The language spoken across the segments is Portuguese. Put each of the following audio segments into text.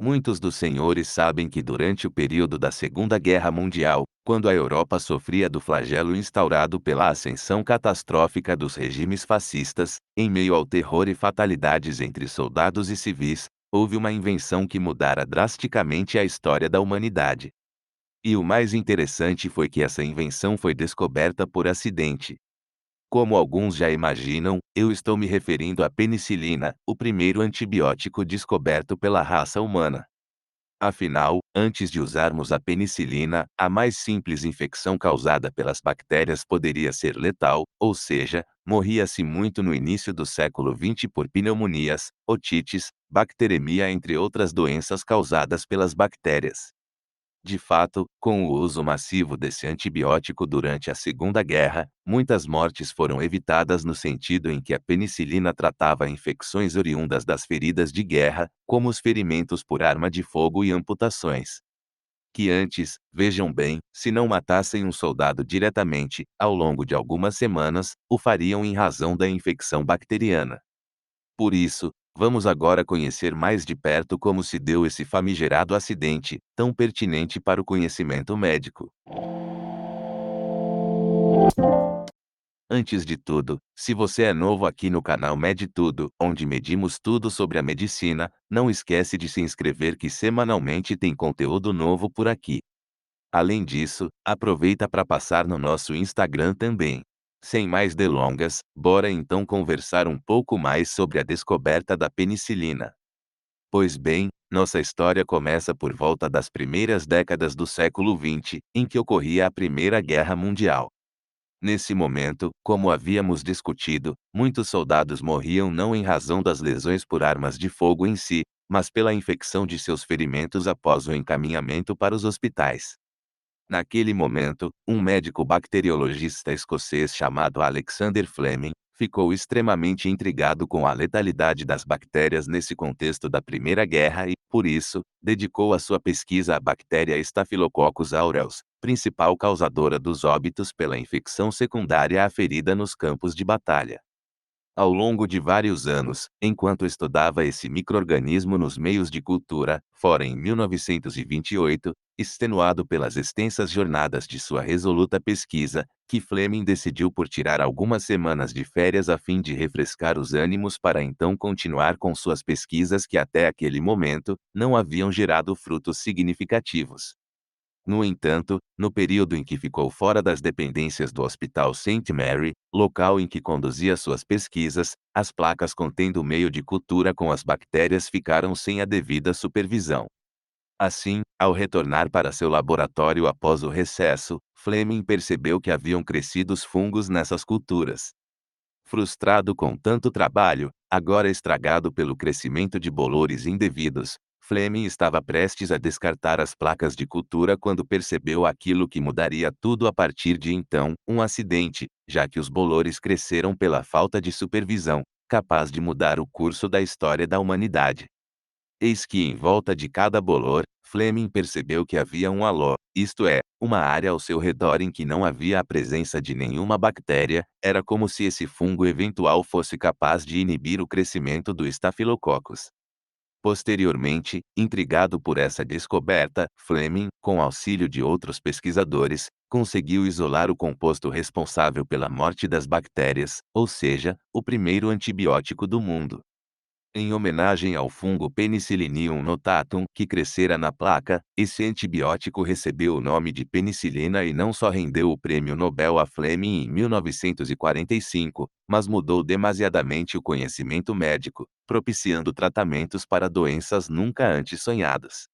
Muitos dos senhores sabem que durante o período da Segunda Guerra Mundial, quando a Europa sofria do flagelo instaurado pela ascensão catastrófica dos regimes fascistas, em meio ao terror e fatalidades entre soldados e civis, houve uma invenção que mudara drasticamente a história da humanidade. E o mais interessante foi que essa invenção foi descoberta por acidente. Como alguns já imaginam, eu estou me referindo à penicilina, o primeiro antibiótico descoberto pela raça humana. Afinal, antes de usarmos a penicilina, a mais simples infecção causada pelas bactérias poderia ser letal, ou seja, morria-se muito no início do século XX por pneumonias, otites, bacteremia entre outras doenças causadas pelas bactérias. De fato, com o uso massivo desse antibiótico durante a Segunda Guerra, muitas mortes foram evitadas no sentido em que a penicilina tratava infecções oriundas das feridas de guerra, como os ferimentos por arma de fogo e amputações. Que antes, vejam bem, se não matassem um soldado diretamente, ao longo de algumas semanas, o fariam em razão da infecção bacteriana. Por isso, vamos agora conhecer mais de perto como se deu esse famigerado acidente, tão pertinente para o conhecimento médico. Antes de tudo, se você é novo aqui no canal Med Tudo, onde medimos tudo sobre a medicina, não esquece de se inscrever que semanalmente tem conteúdo novo por aqui. Além disso, aproveita para passar no nosso Instagram também. Sem mais delongas, bora então conversar um pouco mais sobre a descoberta da penicilina. Pois bem, nossa história começa por volta das primeiras décadas do século XX, em que ocorria a Primeira Guerra Mundial. Nesse momento, como havíamos discutido, muitos soldados morriam não em razão das lesões por armas de fogo em si, mas pela infecção de seus ferimentos após o encaminhamento para os hospitais. Naquele momento, um médico bacteriologista escocês chamado Alexander Fleming ficou extremamente intrigado com a letalidade das bactérias nesse contexto da Primeira Guerra e, por isso, dedicou a sua pesquisa à bactéria Staphylococcus aureus, principal causadora dos óbitos pela infecção secundária à ferida nos campos de batalha. Ao longo de vários anos, enquanto estudava esse micro-organismo nos meios de cultura, fora em 1928, extenuado pelas extensas jornadas de sua resoluta pesquisa, que Fleming decidiu por tirar algumas semanas de férias a fim de refrescar os ânimos para então continuar com suas pesquisas que até aquele momento, não haviam gerado frutos significativos. No entanto, no período em que ficou fora das dependências do Hospital St. Mary, local em que conduzia suas pesquisas, as placas contendo o meio de cultura com as bactérias ficaram sem a devida supervisão. Assim, ao retornar para seu laboratório após o recesso, Fleming percebeu que haviam crescido os fungos nessas culturas. Frustrado com tanto trabalho, agora estragado pelo crescimento de bolores indevidos, Fleming estava prestes a descartar as placas de cultura quando percebeu aquilo que mudaria tudo a partir de então, um acidente, já que os bolores cresceram pela falta de supervisão, capaz de mudar o curso da história da humanidade. Eis que em volta de cada bolor, Fleming percebeu que havia um halo, isto é, uma área ao seu redor em que não havia a presença de nenhuma bactéria, era como se esse fungo eventual fosse capaz de inibir o crescimento do Staphylococcus. Posteriormente, intrigado por essa descoberta, Fleming, com auxílio de outros pesquisadores, conseguiu isolar o composto responsável pela morte das bactérias, ou seja, o primeiro antibiótico do mundo. Em homenagem ao fungo Penicillium notatum que crescera na placa, esse antibiótico recebeu o nome de penicilina e não só rendeu o prêmio Nobel a Fleming em 1945, mas mudou demasiadamente o conhecimento médico, propiciando tratamentos para doenças nunca antes sonhadas.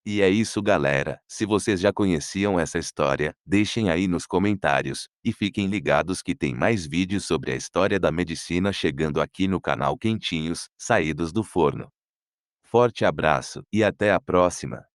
E é isso, galera. Se vocês já conheciam essa história, deixem aí nos comentários, e fiquem ligados que tem mais vídeos sobre a história da medicina chegando aqui no canal quentinhos, saídos do forno. Forte abraço, e até a próxima!